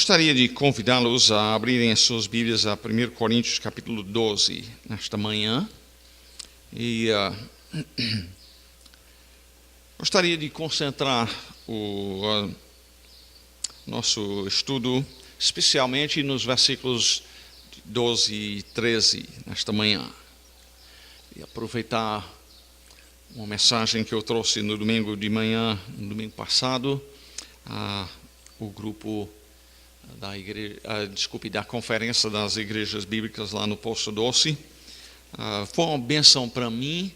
Gostaria de convidá-los a abrirem as suas Bíblias a 1 Coríntios capítulo 12 nesta manhã. E gostaria de concentrar o nosso estudo especialmente nos versículos 12 e 13 nesta manhã. E aproveitar uma mensagem que eu trouxe no domingo de manhã, no domingo passado, o grupo da Conferência das Igrejas Bíblicas lá no Poço Doce. Foi uma bênção para mim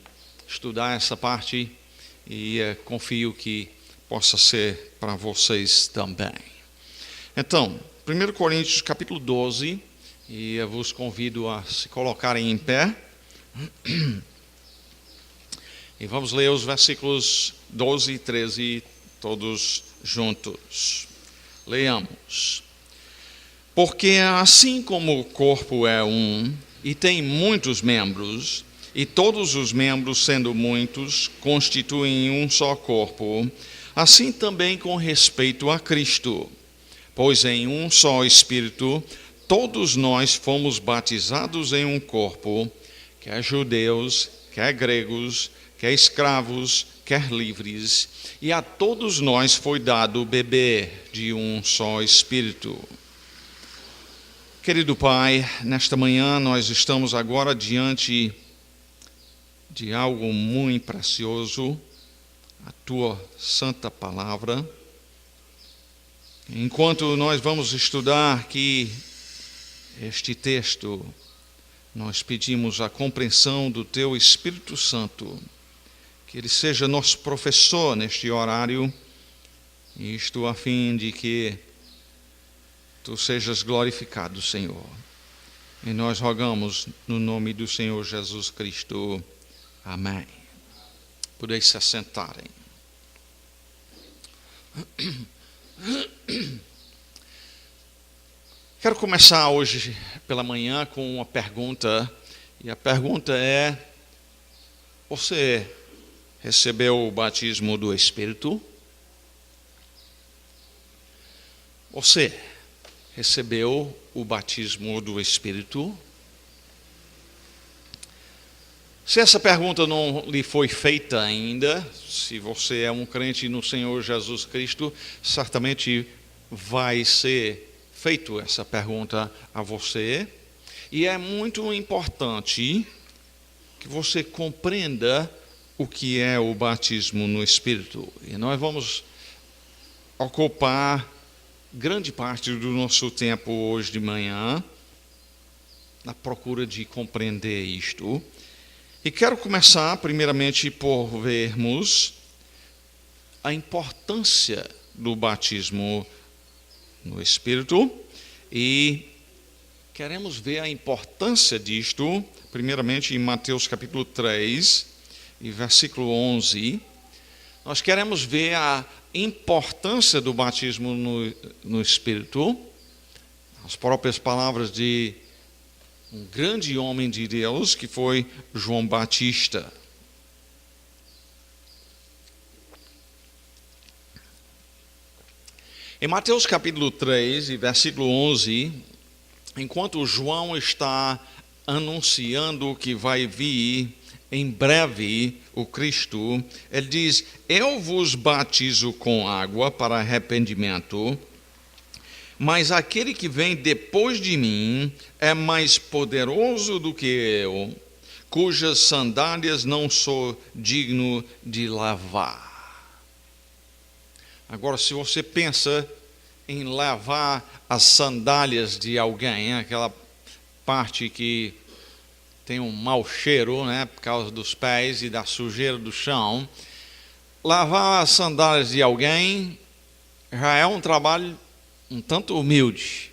estudar essa parte e confio que possa ser para vocês também. Então, 1 Coríntios capítulo 12, e eu vos convido a se colocarem em pé. E vamos ler os versículos 12 e 13 todos juntos. Leamos. Porque assim como o corpo é um e tem muitos membros, e todos os membros, sendo muitos, constituem um só corpo, assim também com respeito a Cristo. Pois em um só Espírito, todos nós fomos batizados em um corpo, quer judeus, quer gregos, quer escravos, quer livres, e a todos nós foi dado beber de um só Espírito. Querido Pai, nesta manhã nós estamos agora diante de algo muito precioso, a Tua Santa Palavra. Enquanto nós vamos estudar aqui este texto, nós pedimos a compreensão do Teu Espírito Santo, que Ele seja nosso professor neste horário, isto a fim de que Tu sejas glorificado, Senhor. E nós rogamos no nome do Senhor Jesus Cristo. Amém. Podeis se assentarem. Quero começar hoje pela manhã com uma pergunta. E a pergunta é: você recebeu o batismo do Espírito? Você recebeu o batismo do Espírito? Se essa pergunta não lhe foi feita ainda, se você é um crente no Senhor Jesus Cristo, certamente vai ser feita essa pergunta a você. E é muito importante que você compreenda o que é o batismo no Espírito. E nós vamos ocupar grande parte do nosso tempo hoje de manhã na procura de compreender isto. E quero começar primeiramente por vermos a importância do batismo no Espírito. E queremos ver a importância disto, primeiramente em Mateus capítulo 3, e versículo 11. Nós queremos ver a importância do batismo no Espírito, as próprias palavras de um grande homem de Deus, que foi João Batista. Em Mateus capítulo 3, e versículo 11, enquanto João está anunciando que vai vir em breve o Cristo, ele diz: eu vos batizo com água para arrependimento, mas aquele que vem depois de mim é mais poderoso do que eu, cujas sandálias não sou digno de lavar. Agora, se você pensa em lavar as sandálias de alguém, aquela parte que tem um mau cheiro, por causa dos pés e da sujeira do chão, lavar as sandálias de alguém já é um trabalho um tanto humilde.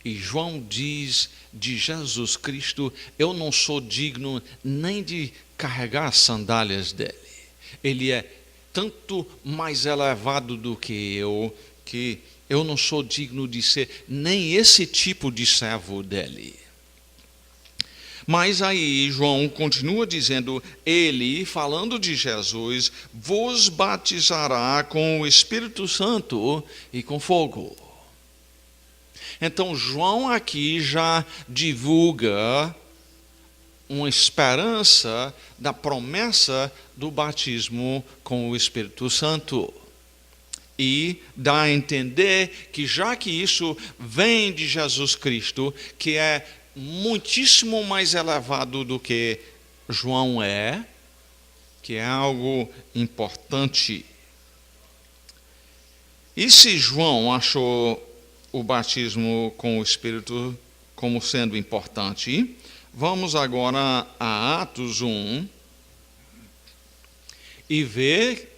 E João diz de Jesus Cristo: eu não sou digno nem de carregar as sandálias dele. Ele é tanto mais elevado do que eu não sou digno de ser nem esse tipo de servo dele. Mas aí João continua dizendo: ele, falando de Jesus, vos batizará com o Espírito Santo e com fogo. Então, João aqui já divulga uma esperança da promessa do batismo com o Espírito Santo. E dá a entender que já que isso vem de Jesus Cristo, que é muitíssimo mais elevado do que João é, que é algo importante. E se João achou o batismo com o Espírito como sendo importante, vamos agora a Atos 1 e ver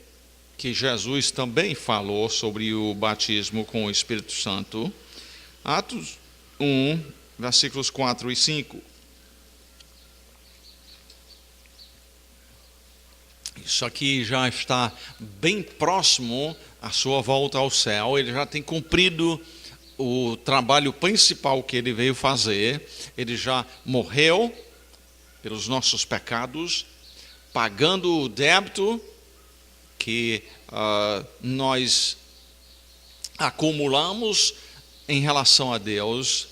que Jesus também falou sobre o batismo com o Espírito Santo. Atos 1, versículos 4 e 5. Isso aqui já está bem próximo à sua volta ao céu. Ele já tem cumprido o trabalho principal que ele veio fazer. Ele já morreu pelos nossos pecados, pagando o débito que nós acumulamos em relação a Deus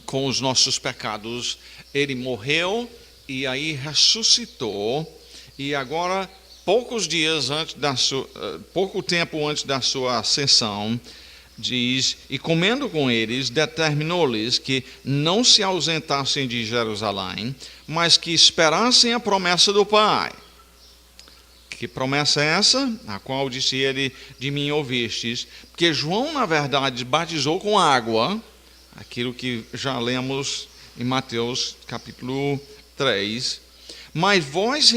com os nossos pecados. Ele morreu e aí ressuscitou, e agora, pouco tempo antes da sua ascensão, diz: e comendo com eles, determinou-lhes que não se ausentassem de Jerusalém, mas que esperassem a promessa do Pai. Que promessa é essa? A qual disse ele: de mim ouvistes. Porque João, na verdade, batizou com água, aquilo que já lemos em Mateus capítulo 3. Mas vós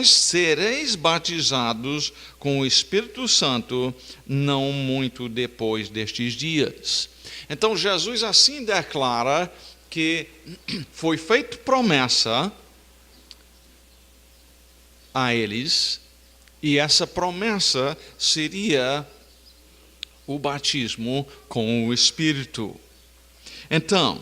sereis batizados com o Espírito Santo não muito depois destes dias. Então Jesus assim declara que foi feita promessa a eles, e essa promessa seria o batismo com o Espírito. Então,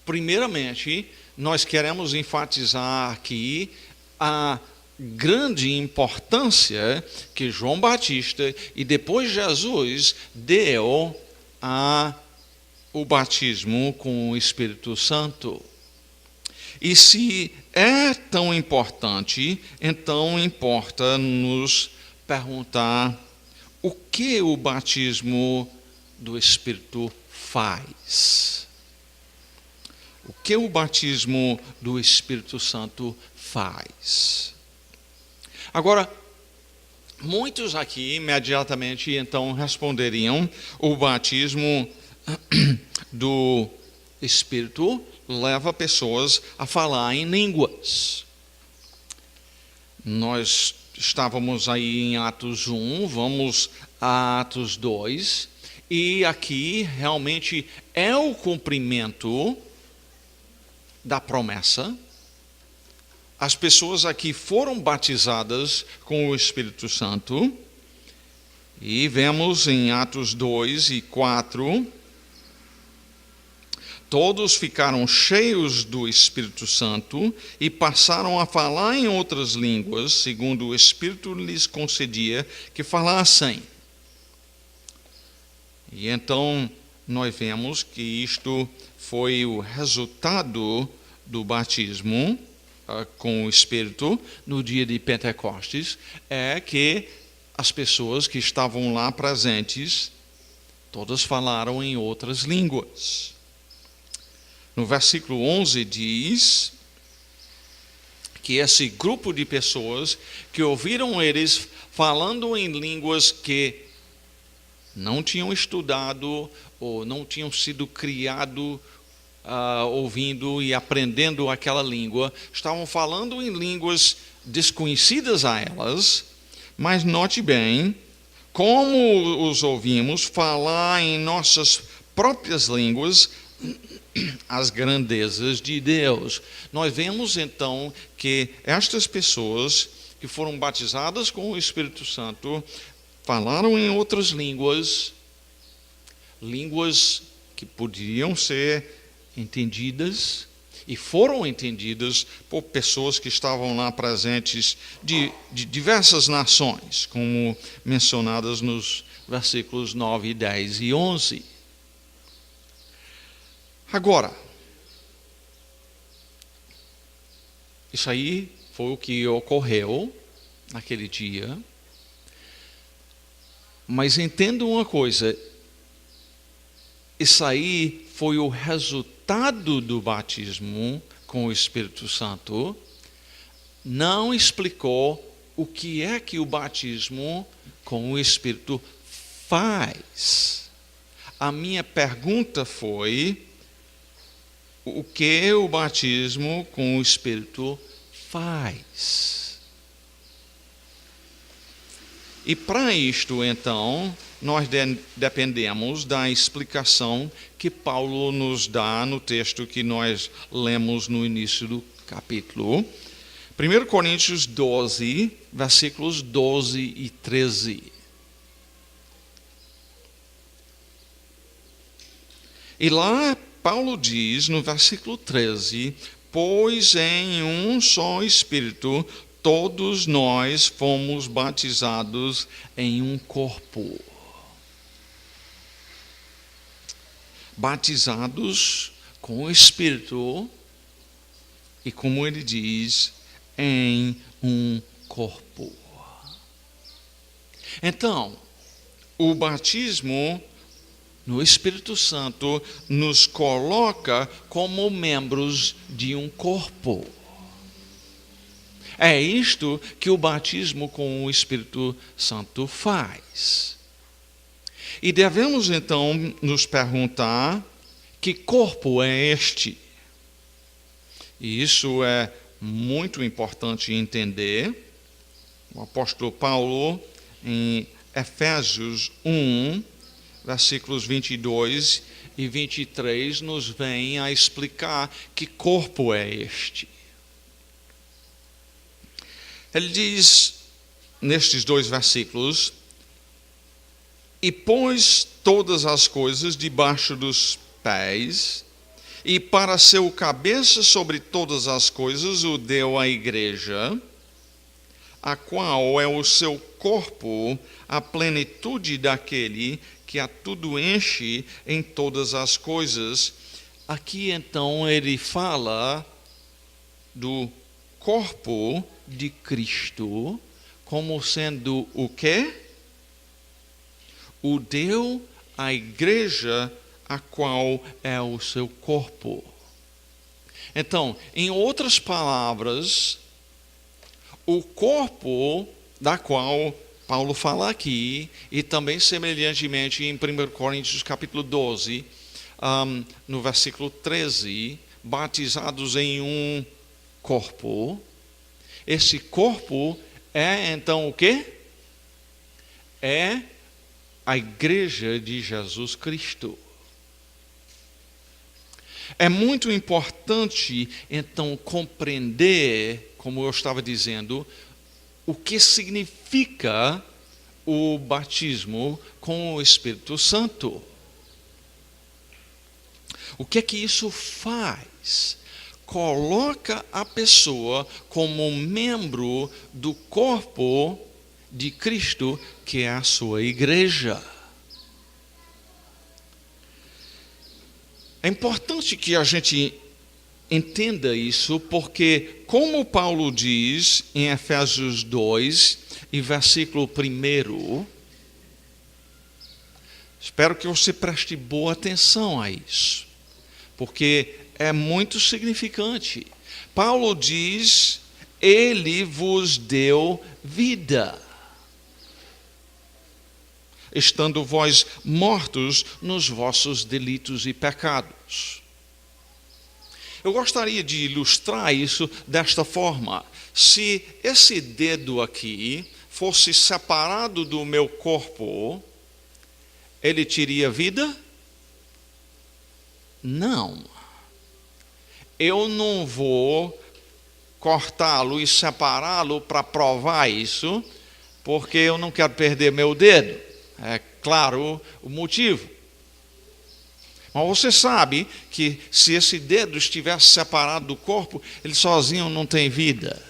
primeiramente, nós queremos enfatizar aqui a grande importância que João Batista e depois Jesus deu ao batismo com o Espírito Santo. E se é tão importante, então importa nos perguntar o que o batismo do Espírito faz. O que o batismo do Espírito Santo faz? Agora, muitos aqui imediatamente então responderiam: o batismo do Espírito leva pessoas a falar em línguas. Nós estávamos aí em Atos 1, vamos a Atos 2, e aqui realmente é o cumprimento da promessa. As pessoas aqui foram batizadas com o Espírito Santo, e vemos em Atos 2 e 4, todos ficaram cheios do Espírito Santo e passaram a falar em outras línguas, segundo o Espírito lhes concedia que falassem. E então nós vemos que isto foi o resultado do batismo com o Espírito no dia de Pentecostes, é que as pessoas que estavam lá presentes, todas falaram em outras línguas. No versículo 11 diz que esse grupo de pessoas que ouviram eles falando em línguas que não tinham estudado ou não tinham sido criado ouvindo e aprendendo aquela língua, estavam falando em línguas desconhecidas a elas, mas note bem, como os ouvimos falar em nossas próprias línguas as grandezas de Deus. Nós vemos então que estas pessoas que foram batizadas com o Espírito Santo falaram em outras línguas, línguas que poderiam ser entendidas e foram entendidas por pessoas que estavam lá presentes de diversas nações, como mencionadas nos versículos 9, 10 e 11. Agora, isso aí foi o que ocorreu naquele dia. Mas entenda uma coisa, isso aí foi o resultado do batismo com o Espírito Santo. Não explicou o que é que o batismo com o Espírito faz. A minha pergunta foi: o que o batismo com o Espírito faz? E para isto, então, nós dependemos da explicação que Paulo nos dá no texto que nós lemos no início do capítulo. 1 Coríntios 12, versículos 12 e 13. E lá Paulo diz no versículo 13: pois em um só Espírito todos nós fomos batizados em um corpo. Batizados com o Espírito e, como ele diz, em um corpo. Então, o batismo no Espírito Santo nos coloca como membros de um corpo. É isto que o batismo com o Espírito Santo faz. E devemos então nos perguntar: que corpo é este? E isso é muito importante entender. O apóstolo Paulo, em Efésios 1, versículos 22 e 23, nos vem a explicar que corpo é este. Ele diz, nestes dois versículos: e pôs todas as coisas debaixo dos pés, e para ser o cabeça sobre todas as coisas o deu à igreja, a qual é o seu corpo, a plenitude daquele que a tudo enche em todas as coisas. Aqui então ele fala do corpo de Cristo como sendo o quê? O deu à igreja, a qual é o seu corpo. Então, em outras palavras, o corpo da qual Paulo fala aqui, e também semelhantemente em 1 Coríntios capítulo 12, no versículo 13, batizados em um corpo. Esse corpo é então o quê? É a igreja de Jesus Cristo. É muito importante então compreender, como eu estava dizendo, o que significa o batismo com o Espírito Santo. O que é que isso faz? Coloca a pessoa como membro do corpo de Cristo, que é a sua igreja. É importante que a gente entenda isso, porque, como Paulo diz em Efésios 2, e versículo 1, espero que você preste boa atenção a isso, porque é muito significante. Paulo diz: ele vos deu vida, estando vós mortos nos vossos delitos e pecados. Eu gostaria de ilustrar isso desta forma. Se esse dedo aqui fosse separado do meu corpo, ele teria vida? Não. Eu não vou cortá-lo e separá-lo para provar isso, porque eu não quero perder meu dedo. É claro o motivo. Mas você sabe que se esse dedo estivesse separado do corpo, ele sozinho não tem vida.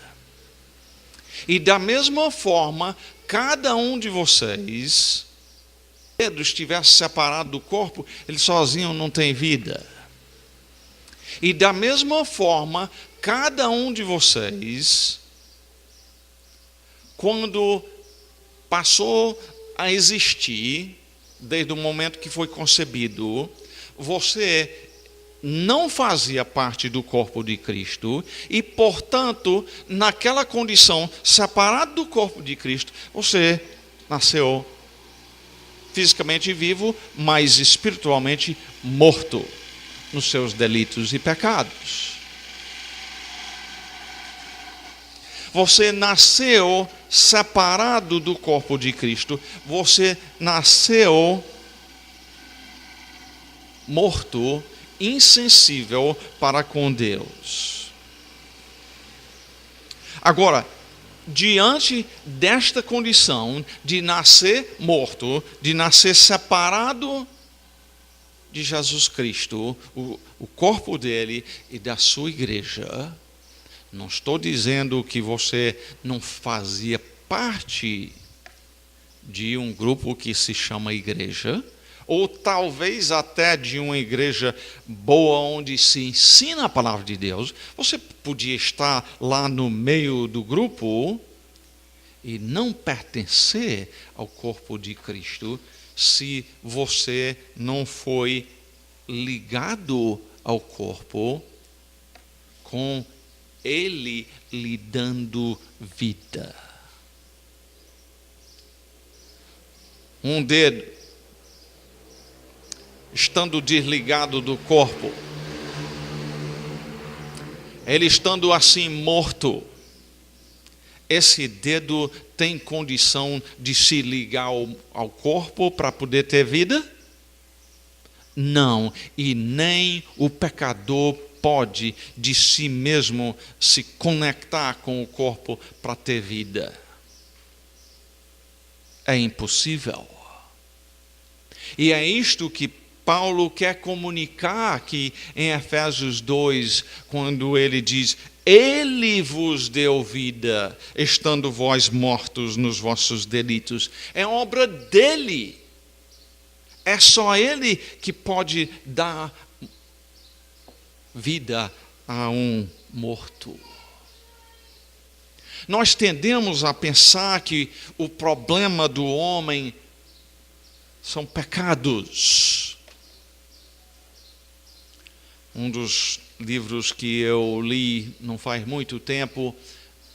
E da mesma forma, cada um de vocês dedo estivesse separado do corpo, ele sozinho não tem vida. E da mesma forma, cada um de vocês, quando passou a existir, desde o momento que foi concebido, você não fazia parte do corpo de Cristo e, portanto, naquela condição, separado do corpo de Cristo, você nasceu fisicamente vivo, mas espiritualmente morto nos seus delitos e pecados. Você nasceu separado do corpo de Cristo, você nasceu morto, insensível para com Deus. Agora, diante desta condição de nascer morto, de nascer separado de Jesus Cristo, o corpo dele e da sua igreja, não estou dizendo que você não fazia parte de um grupo que se chama igreja, ou talvez até de uma igreja boa onde se ensina a palavra de Deus. Você podia estar lá no meio do grupo e não pertencer ao corpo de Cristo se você não foi ligado ao corpo com Ele lhe dando vida. Um dedo estando desligado do corpo, ele estando assim morto, esse dedo tem condição de se ligar ao corpo para poder ter vida? Não, e nem o pecador pode de si mesmo se conectar com o corpo para ter vida. É impossível. E é isto que Paulo quer comunicar aqui em Efésios 2, quando ele diz: Ele vos deu vida, estando vós mortos nos vossos delitos. É obra dele. É só ele que pode dar vida a um morto. Nós tendemos a pensar que o problema do homem são pecados. Um dos livros que eu li não faz muito tempo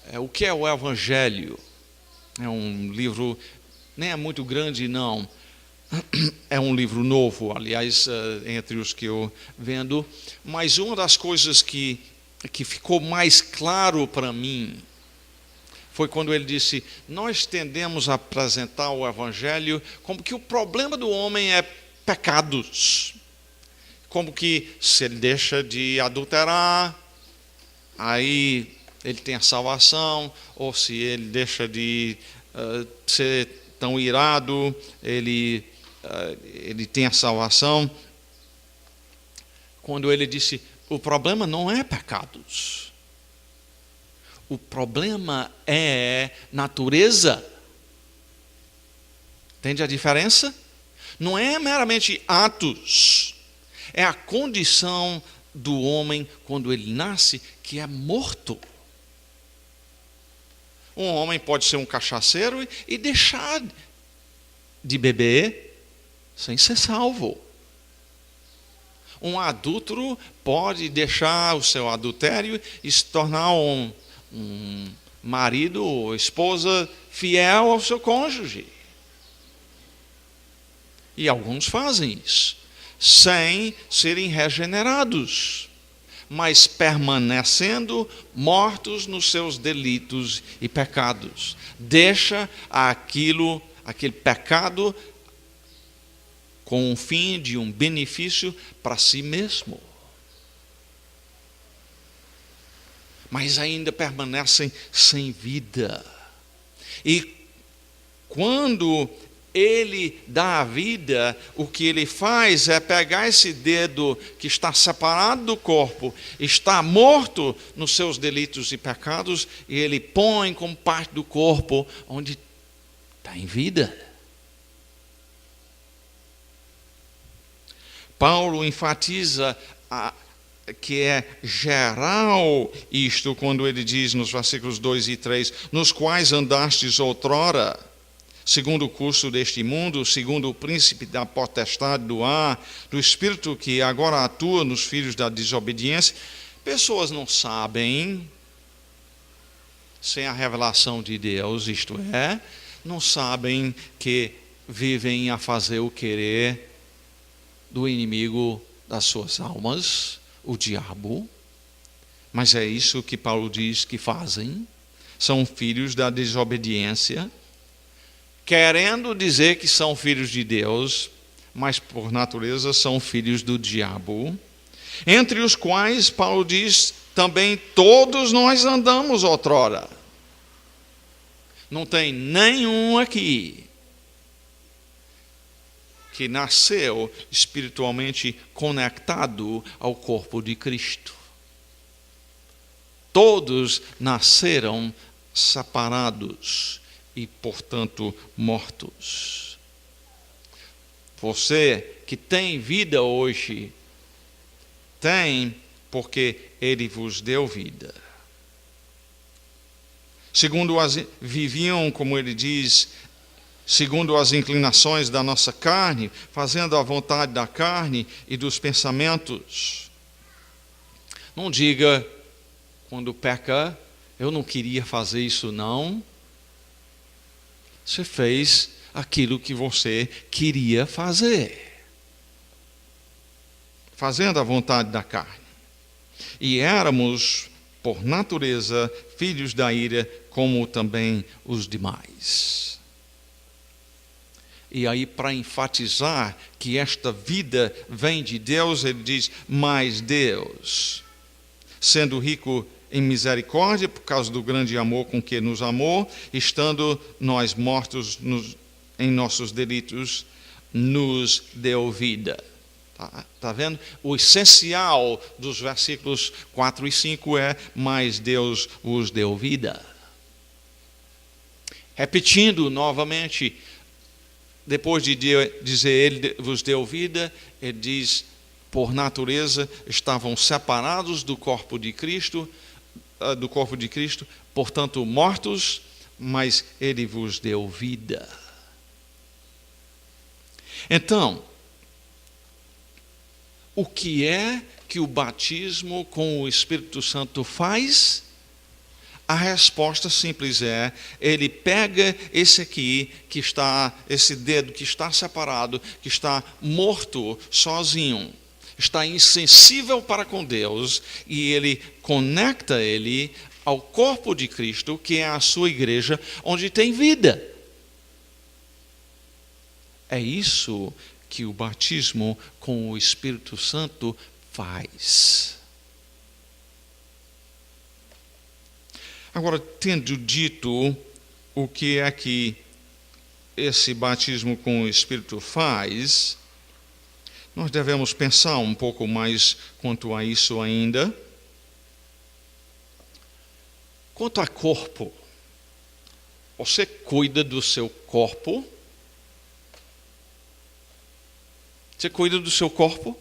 é O que é o Evangelho? É um livro, nem é muito grande não, é um livro novo, aliás, entre os que eu vendo, mas uma das coisas que ficou mais claro para mim foi quando ele disse: nós tendemos a apresentar o Evangelho como que o problema do homem é pecados. Como que se ele deixa de adulterar, aí ele tem a salvação, ou se ele deixa de ser tão irado, ele tem a salvação. Quando ele disse: o problema não é pecados, o problema é natureza. Entende a diferença? Não é meramente atos. É a condição do homem quando ele nasce que é morto. Um homem pode ser um cachaceiro e deixar de beber sem ser salvo. Um adúltero pode deixar o seu adultério e se tornar um marido ou esposa fiel ao seu cônjuge. E alguns fazem isso sem serem regenerados, mas permanecendo mortos nos seus delitos e pecados. Deixa aquele pecado com o fim de um benefício para si mesmo. Mas ainda permanecem sem vida. E quando ele dá a vida, o que ele faz é pegar esse dedo que está separado do corpo, está morto nos seus delitos e pecados, e ele põe como parte do corpo onde está em vida. Paulo enfatiza que é geral isto quando ele diz nos versículos 2 e 3, nos quais andastes outrora, segundo o curso deste mundo, segundo o príncipe da potestade do ar, do espírito que agora atua nos filhos da desobediência. Pessoas não sabem, sem a revelação de Deus, isto é, não sabem que vivem a fazer o querer do inimigo das suas almas, o diabo. Mas é isso que Paulo diz que fazem. São filhos da desobediência, querendo dizer que são filhos de Deus, mas por natureza são filhos do diabo, entre os quais Paulo diz também todos nós andamos outrora. Não tem nenhum aqui que nasceu espiritualmente conectado ao corpo de Cristo. Todos nasceram separados e, portanto, mortos. Você que tem vida hoje, tem porque Ele vos deu vida. Viviam, como ele diz, segundo as inclinações da nossa carne, fazendo a vontade da carne e dos pensamentos. Não diga, quando peca, eu não queria fazer isso não. Você fez aquilo que você queria fazer. Fazendo a vontade da carne. E éramos, por natureza, filhos da ira, como também os demais. E aí, para enfatizar que esta vida vem de Deus, ele diz, mas Deus, sendo rico em misericórdia, por causa do grande amor com que nos amou, estando nós mortos em nossos delitos, nos deu vida. Tá vendo? O essencial dos versículos 4 e 5 é, mas Deus vos deu vida. Repetindo novamente, depois de dizer Ele vos deu vida, Ele diz, por natureza, estavam separados do corpo de Cristo, portanto mortos, mas Ele vos deu vida. Então, o que é que o batismo com o Espírito Santo faz? A resposta simples é, ele pega esse dedo que está separado, que está morto sozinho, está insensível para com Deus, e ele conecta ele ao corpo de Cristo, que é a sua igreja, onde tem vida. É isso que o batismo com o Espírito Santo faz. Agora, tendo dito o que é que esse batismo com o Espírito faz, nós devemos pensar um pouco mais quanto a isso ainda. Quanto a corpo, você cuida do seu corpo? Você cuida do seu corpo?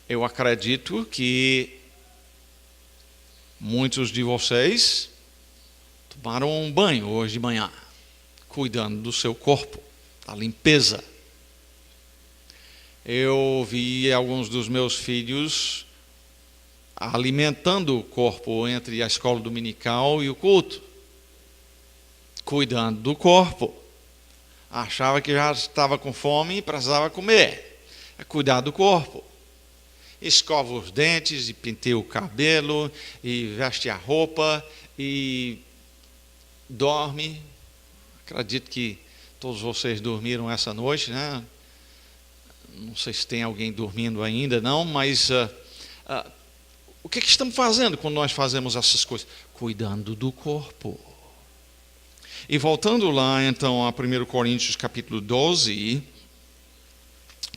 Eu acredito que muitos de vocês tomaram um banho hoje de manhã, cuidando do seu corpo, da limpeza. Eu vi alguns dos meus filhos alimentando o corpo entre a escola dominical e o culto, cuidando do corpo. Achava que já estava com fome e precisava comer. É cuidar do corpo. Escova os dentes, e penteia o cabelo, e veste a roupa, e dorme. Acredito que todos vocês dormiram essa noite, né? Não sei se tem alguém dormindo ainda, não, mas o que estamos fazendo quando nós fazemos essas coisas? Cuidando do corpo. E voltando lá, então, a 1 Coríntios capítulo 12,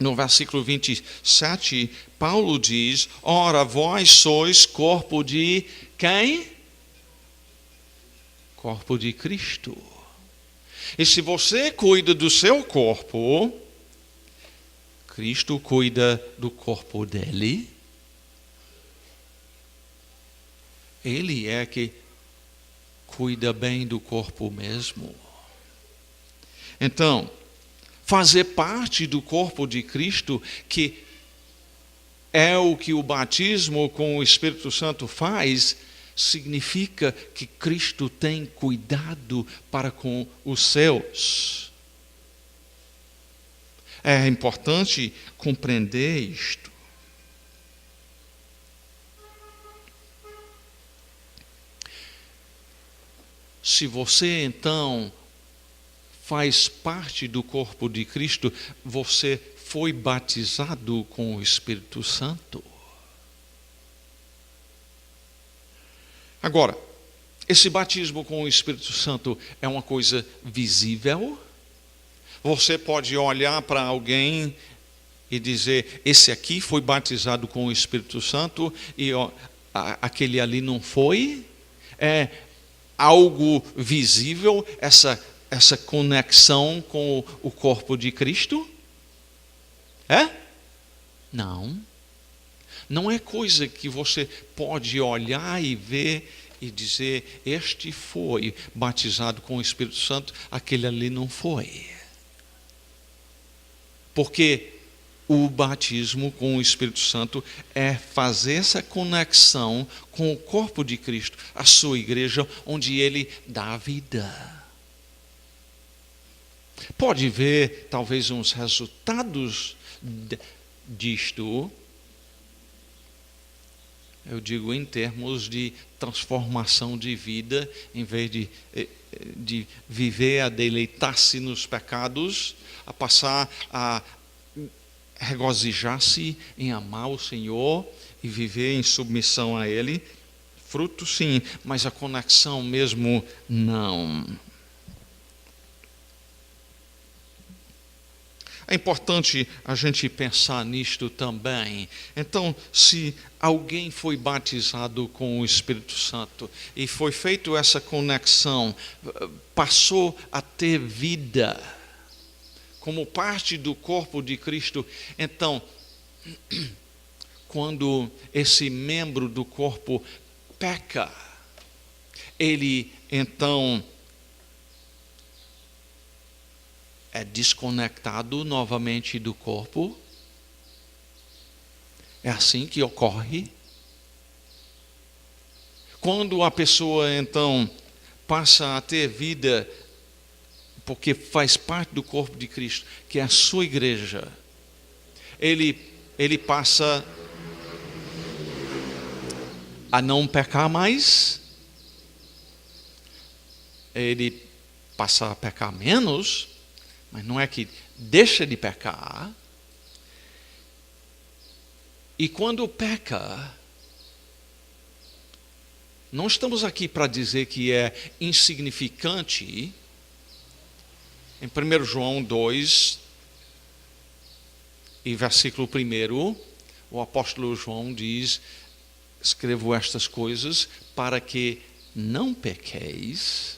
no versículo 27, Paulo diz, ora, vós sois corpo de quem? Corpo de Cristo. E se você cuida do seu corpo, Cristo cuida do corpo dele. Ele é que cuida bem do corpo mesmo. Então, fazer parte do corpo de Cristo, que é o que o batismo com o Espírito Santo faz, significa que Cristo tem cuidado para com os seus. É importante compreender isto. Se você então faz parte do corpo de Cristo, você foi batizado com o Espírito Santo. Agora, esse batismo com o Espírito Santo é uma coisa visível? Você pode olhar para alguém e dizer, esse aqui foi batizado com o Espírito Santo e aquele ali não foi? É algo visível essa conexão com o corpo de Cristo? É? Não. Não é coisa que você pode olhar e ver e dizer, este foi batizado com o Espírito Santo, aquele ali não foi. Porque o batismo com o Espírito Santo é fazer essa conexão com o corpo de Cristo, a sua igreja, onde ele dá vida. Pode ver, talvez, uns resultados disto, eu digo em termos de transformação de vida, em vez de viver a deleitar-se nos pecados, a passar a regozijar-se em amar o Senhor e viver em submissão a Ele. Fruto sim, mas a conexão mesmo não. É importante a gente pensar nisto também. Então, se alguém foi batizado com o Espírito Santo e foi feita essa conexão, passou a ter vida como parte do corpo de Cristo, então, quando esse membro do corpo peca, ele então é desconectado novamente do corpo. É assim que ocorre. Quando a pessoa então passa a ter vida, porque faz parte do corpo de Cristo, que é a sua igreja, ele passa a não pecar mais, ele passa a pecar menos, mas não é que deixa de pecar. E quando peca, não estamos aqui para dizer que é insignificante. Em 1 João 2, e versículo 1, o apóstolo João diz, escrevo estas coisas para que não pequeis.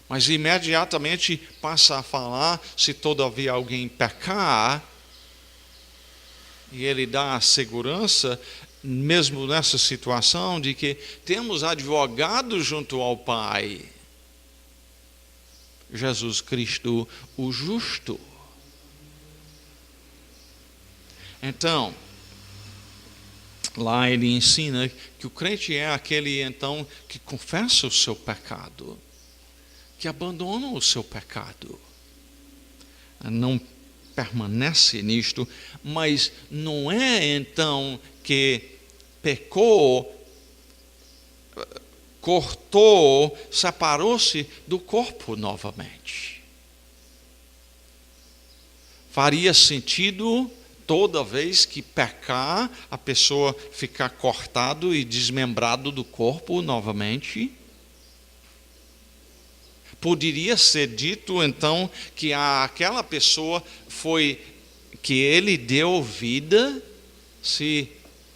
Mas imediatamente passa a falar, se todavia alguém pecar, e ele dá a segurança, mesmo nessa situação, de que temos advogado junto ao Pai, Jesus Cristo, o justo. Então, lá ele ensina que o crente é aquele, então, que confessa o seu pecado, que abandona o seu pecado, não permanece nisto, mas não é então que pecou, cortou, separou-se do corpo novamente. Faria sentido toda vez que pecar, a pessoa ficar cortado e desmembrado do corpo novamente? Poderia ser dito, então, que aquela pessoa que ele deu vida, se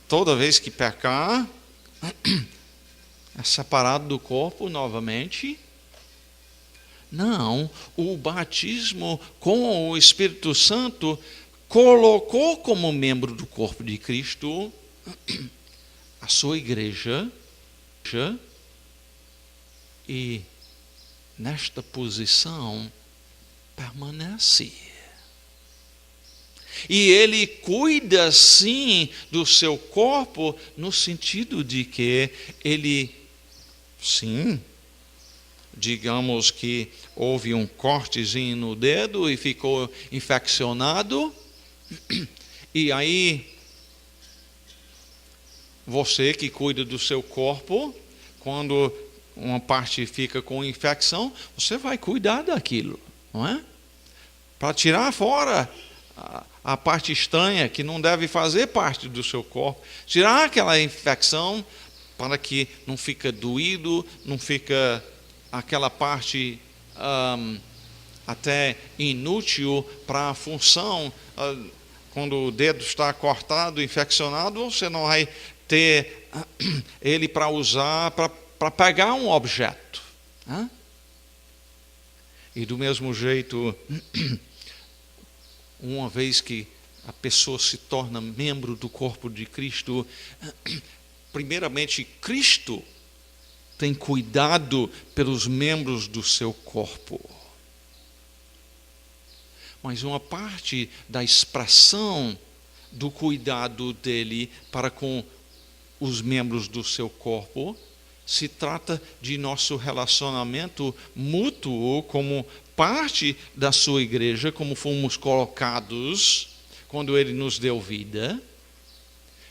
toda vez que pecar, é separado do corpo novamente? Não, o batismo com o Espírito Santo colocou como membro do corpo de Cristo a sua igreja, e nesta posição permanece. E ele cuida sim do seu corpo no sentido de que ele, sim, digamos que houve um cortezinho no dedo e ficou infeccionado, e aí você que cuida do seu corpo, quando uma parte fica com infecção, você vai cuidar daquilo, não é? Para tirar fora a parte estranha que não deve fazer parte do seu corpo, tirar aquela infecção para que não fica doído, não fica aquela parte até inútil para a função. Quando o dedo está cortado, infeccionado, você não vai ter ele para usar para pegar um objeto. E do mesmo jeito, uma vez que a pessoa se torna membro do corpo de Cristo, primeiramente Cristo tem cuidado pelos membros do seu corpo. Mas uma parte da expressão do cuidado dele para com os membros do seu corpo se trata de nosso relacionamento mútuo como parte da sua igreja, como fomos colocados quando ele nos deu vida.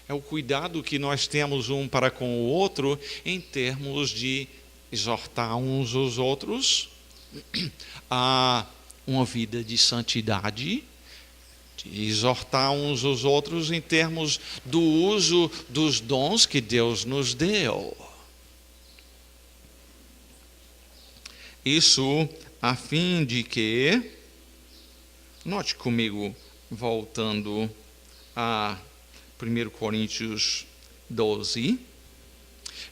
É o cuidado que nós temos um para com o outro em termos de exortar uns aos outros a uma vida de santidade, de exortar uns aos outros em termos do uso dos dons que Deus nos deu. Isso a fim de que, note comigo, voltando a 1 Coríntios 12,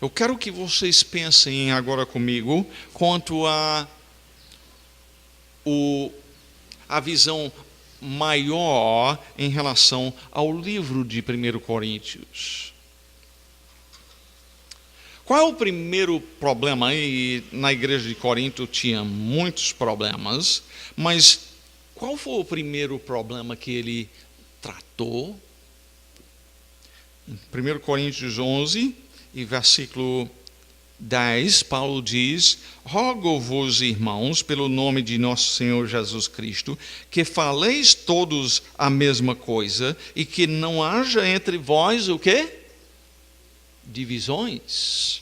eu quero que vocês pensem agora comigo quanto a visão maior em relação ao livro de 1 Coríntios. Qual é o primeiro problema? E na igreja de Corinto tinha muitos problemas, mas qual foi o primeiro problema que ele tratou? Em 1 Coríntios 11, e versículo 10, Paulo diz: rogo-vos, irmãos, pelo nome de nosso Senhor Jesus Cristo, que faleis todos a mesma coisa e que não haja entre vós o quê? Divisões.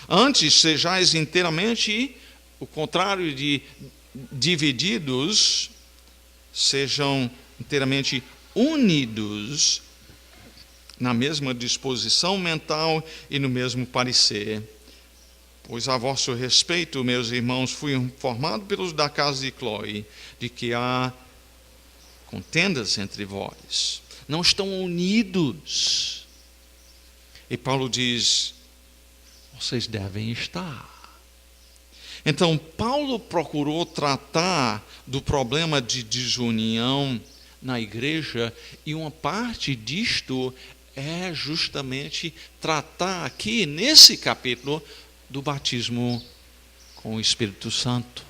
Antes, sejais inteiramente o contrário de divididos, sejam inteiramente unidos na mesma disposição mental e no mesmo parecer. Pois a vosso respeito, meus irmãos, fui informado pelos da casa de Cloe de que há contendas entre vós. Não estão unidos. E Paulo diz: vocês devem estar. Então, Paulo procurou tratar do problema de desunião na igreja, e uma parte disto é justamente tratar aqui, nesse capítulo, do batismo com o Espírito Santo.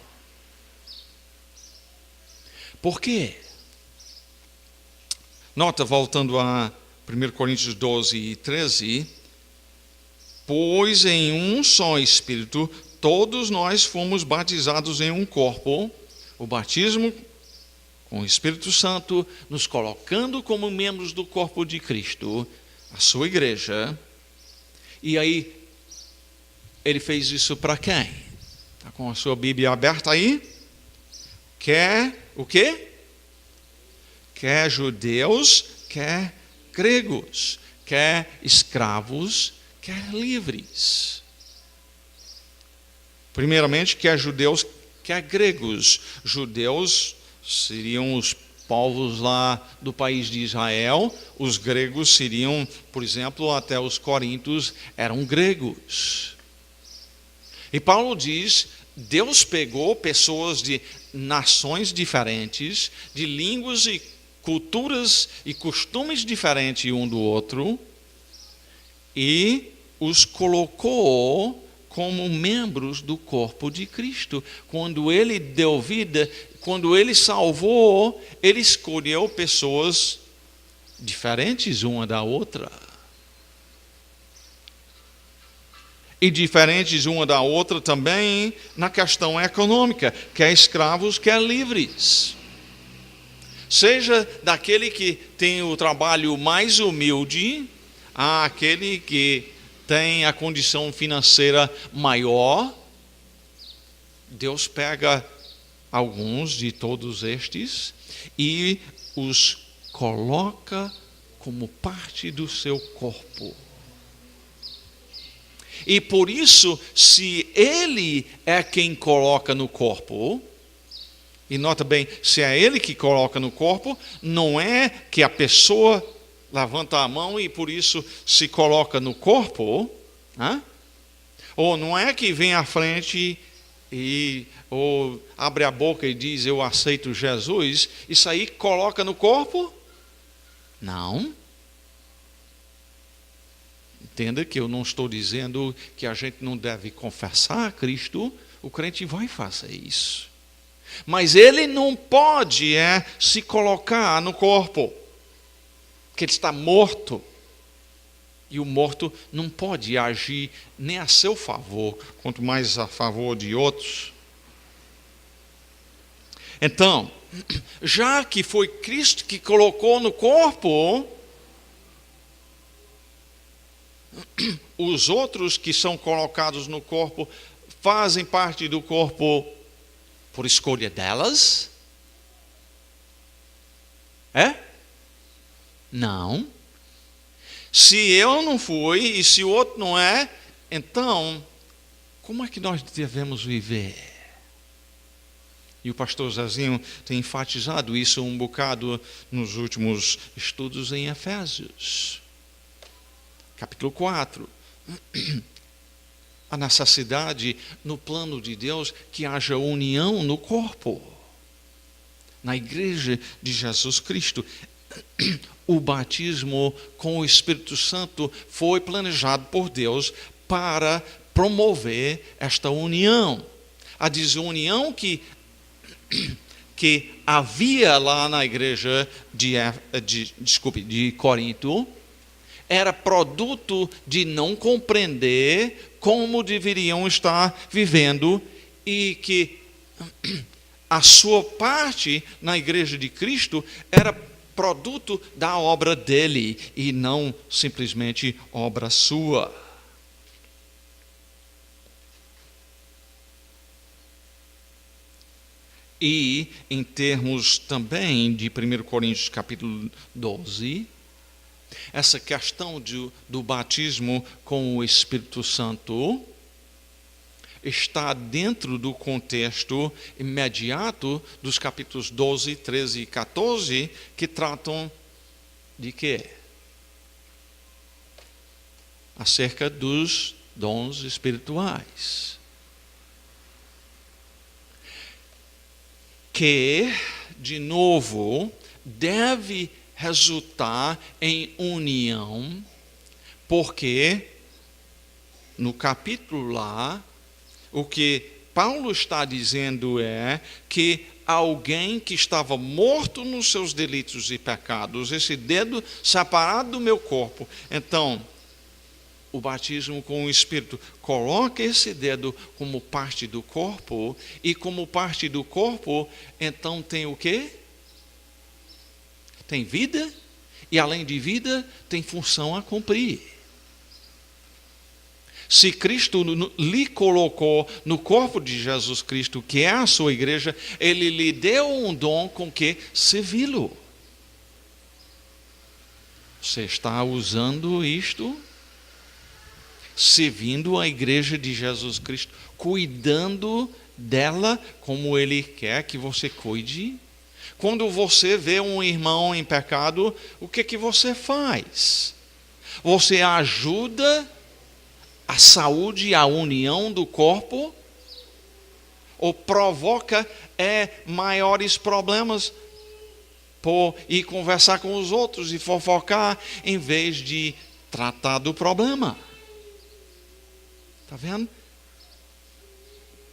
Por quê? Nota, voltando a 1 Coríntios 12 e 13, pois em um só Espírito todos nós fomos batizados em um corpo, o batismo com o Espírito Santo, nos colocando como membros do corpo de Cristo, a sua igreja. E aí, ele fez isso para quem? Está com a sua Bíblia aberta aí? Quer o quê? Quer judeus, quer gregos, quer escravos, quer livres. Primeiramente, quer judeus, quer gregos. Judeus seriam os povos lá do país de Israel, os gregos seriam, por exemplo, até os coríntios eram gregos. E Paulo diz, Deus pegou pessoas de nações diferentes, de línguas e culturas e costumes diferentes um do outro, e os colocou como membros do corpo de Cristo. Quando ele deu vida, quando ele salvou, ele escolheu pessoas diferentes uma da outra. E diferentes uma da outra também na questão econômica, quer escravos, quer livres. Seja daquele que tem o trabalho mais humilde, àquele que tem a condição financeira maior. Deus pega alguns de todos estes e os coloca como parte do seu corpo. E por isso, se ele é quem coloca no corpo, e nota bem, se é ele que coloca no corpo, não é que a pessoa levanta a mão e por isso se coloca no corpo, né? Ou não é que vem à frente ou abre a boca e diz eu aceito Jesus, isso aí coloca no corpo? Não. Entenda que eu não estou dizendo que a gente não deve confessar a Cristo, o crente vai fazer isso. Mas ele não pode se colocar no corpo, porque ele está morto. E o morto não pode agir nem a seu favor, quanto mais a favor de outros. Então, já que foi Cristo que colocou no corpo, os outros que são colocados no corpo fazem parte do corpo por escolha delas? É? Não. Se eu não fui e se o outro não é, então, como é que nós devemos viver? E o pastor Zezinho tem enfatizado isso um bocado nos últimos estudos em Efésios. Capítulo 4. A necessidade no plano de Deus que haja união no corpo, na igreja de Jesus Cristo. O batismo com o Espírito Santo foi planejado por Deus para promover esta união. A desunião que havia lá na igreja de Corinto era produto de não compreender como deveriam estar vivendo e que a sua parte na igreja de Cristo era produto da obra dele e não simplesmente obra sua. E em termos também de 1 Coríntios capítulo 12, essa questão do batismo com o Espírito Santo está dentro do contexto imediato dos capítulos 12, 13 e 14, que tratam de quê? Acerca dos dons espirituais. Que, de novo, deve resultar em união, porque no capítulo lá, o que Paulo está dizendo é que alguém que estava morto nos seus delitos e pecados, esse dedo separado do meu corpo, então, o batismo com o Espírito coloca esse dedo como parte do corpo, e como parte do corpo, então tem o quê? Tem vida, e além de vida, tem função a cumprir. Se Cristo lhe colocou no corpo de Jesus Cristo, que é a sua igreja, ele lhe deu um dom com que servi-lo. Você está usando isto, servindo a igreja de Jesus Cristo, cuidando dela como ele quer que você cuide? Quando você vê um irmão em pecado, o que você faz? Você ajuda a saúde, a união do corpo? ou provoca maiores problemas por ir conversar com os outros e fofocar em vez de tratar do problema. Está vendo?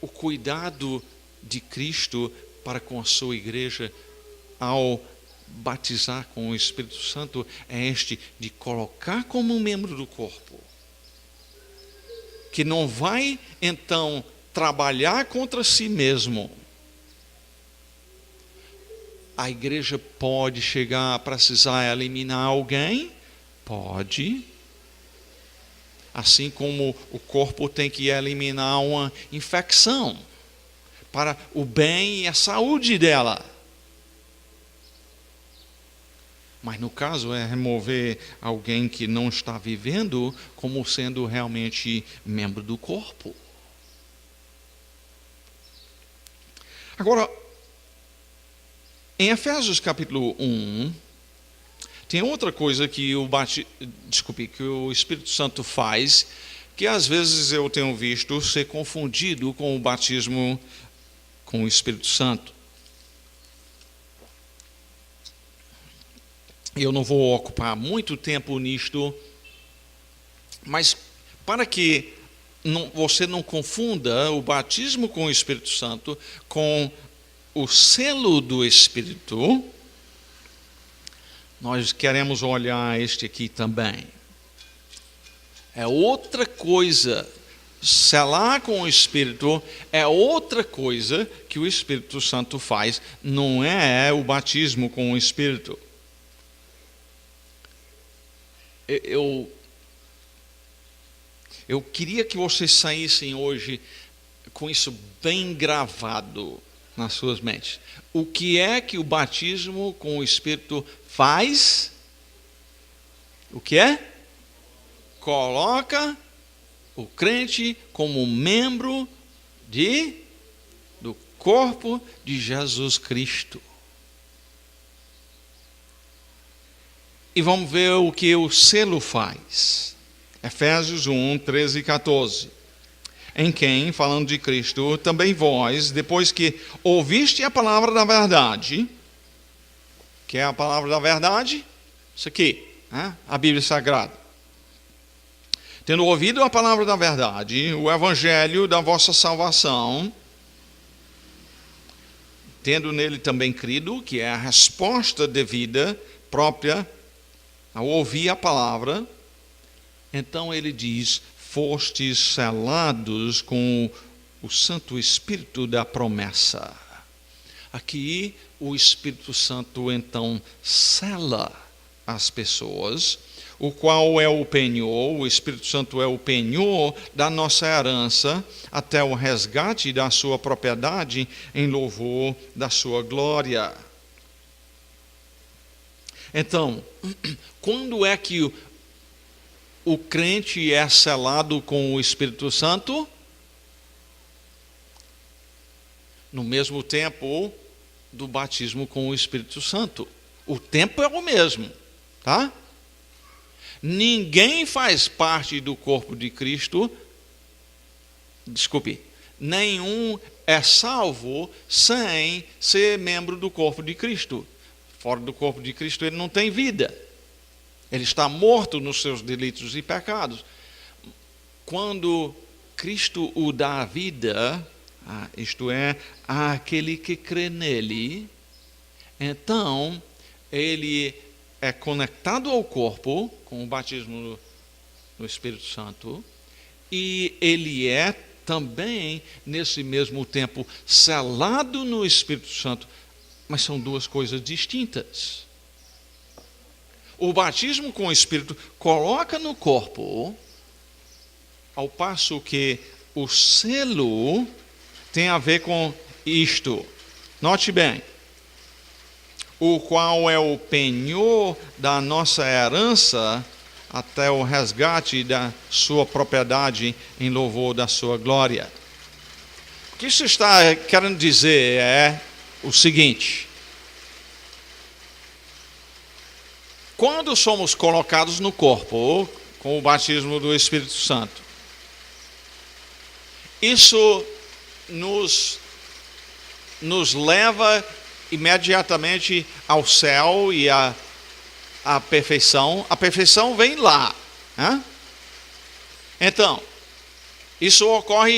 O cuidado de Cristo para com a sua igreja ao batizar com o Espírito Santo é este de colocar como um membro do corpo, que não vai então trabalhar contra si mesmo. A igreja pode chegar a precisar eliminar alguém? Pode. Assim como o corpo tem que eliminar uma infecção para o bem e a saúde dela. Mas no caso é remover alguém que não está vivendo como sendo realmente membro do corpo. Agora, em Efésios capítulo 1, tem outra coisa que que o Espírito Santo faz, que às vezes eu tenho visto ser confundido com o batismo com o Espírito Santo. Eu não vou ocupar muito tempo nisto, mas para que você não confunda o batismo com o Espírito Santo com o selo do Espírito, nós queremos olhar este aqui também. É outra coisa. Selar com o Espírito é outra coisa que o Espírito Santo faz, não é o batismo com o Espírito. Eu queria que vocês saíssem hoje com isso bem gravado nas suas mentes. O que é que o batismo com o Espírito faz? O que é? Coloca o crente como membro do corpo de Jesus Cristo. E vamos ver o que o selo faz. Efésios 1, 13 e 14. Em quem, falando de Cristo, também vós, depois que ouviste a palavra da verdade, que é a palavra da verdade? Isso aqui, a Bíblia Sagrada. Tendo ouvido a palavra da verdade, o evangelho da vossa salvação, tendo nele também crido, que é a resposta devida, própria, ao ouvir a palavra, então ele diz: fostes selados com o Santo Espírito da promessa. Aqui o Espírito Santo então sela as pessoas, o qual é o penhor, o Espírito Santo é o penhor da nossa herança, até o resgate da sua propriedade em louvor da sua glória. Então, quando é que o crente é selado com o Espírito Santo? No mesmo tempo do batismo com o Espírito Santo. O tempo é o mesmo, tá? Ninguém faz parte do corpo de Cristo. Nenhum é salvo sem ser membro do corpo de Cristo. Fora do corpo de Cristo ele não tem vida. Ele está morto nos seus delitos e pecados. Quando Cristo o dá a vida, isto é, àquele que crê nele, então ele é conectado ao corpo com o batismo no Espírito Santo, e ele é também, nesse mesmo tempo, selado no Espírito Santo. Mas são duas coisas distintas. O batismo com o Espírito coloca no corpo, ao passo que o selo tem a ver com isto. Note bem. O qual é o penhor da nossa herança até o resgate da sua propriedade em louvor da sua glória. O que isso está querendo dizer é o seguinte: quando somos colocados no corpo com o batismo do Espírito Santo, isso nos nos leva imediatamente ao céu e à perfeição. A perfeição vem lá, né? Então, isso ocorre